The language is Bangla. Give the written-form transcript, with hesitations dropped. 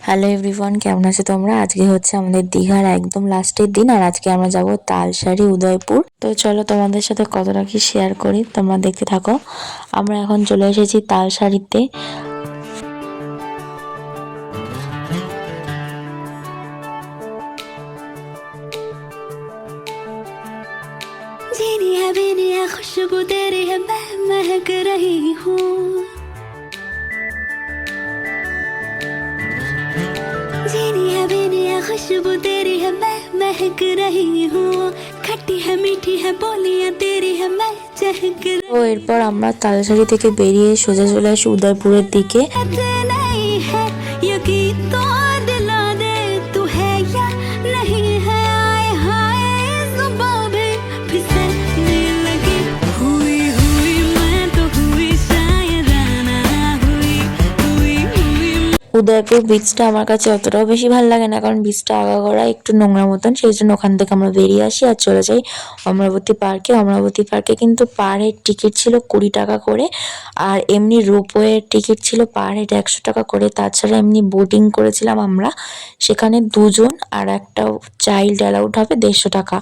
হ্যালো এভরিওয়ান, কেমন আছো তোমরা? আজকে হচ্ছে আমাদের দীঘার একদম লাস্টের দিন, আর আজকে আমরা যাব তালসারি উদয়পুর। তো চলো তোমাদের সাথে কতটা কি শেয়ার করি, তোমরা দেখতে থাকো। আমরা এখন চলে এসেছি তালসারিতে। खुशबू तेरी है मैं महक रही हूँ, जीनी है बीनी है खुशबू तेरी है मैं महक रही हूँ, खट्टी है मीठी है बोलियां तेरी है मैं चहक रही। তো এরপর আমরা তালসারি থেকে বেরিয়ে সোজা চলে আসি উদয়পুরের দিকে। नहीं है यकीन तो दिला दे तू है या नहीं है, आए हाय जुबां भी फिसलने लगी, हुई हुई मैं तो हुई शायराना, हुई हुई हुई। উদয়পুর বিচটা আমার কাছে অতটাও বেশি ভালো লাগে না, কারণ বিচটা আগাগোড়া একটু নোংরা মতন। সেই জন্য ওখান থেকে আমরা বেরিয়ে আসি আর চলে যাই অমরাবতী পার্কে। অমরাবতী পার্কে কিন্তু পার হেড টিকিট ছিল 20 টাকা করে, আর এমনি রোপওয়ের টিকিট ছিল পার হেড 100 টাকা করে। তাছাড়া এমনি বোটিং করেছিলাম আমরা, সেখানে দুজন আর একটা চাইল্ড অ্যালাউড হবে 150 টাকা।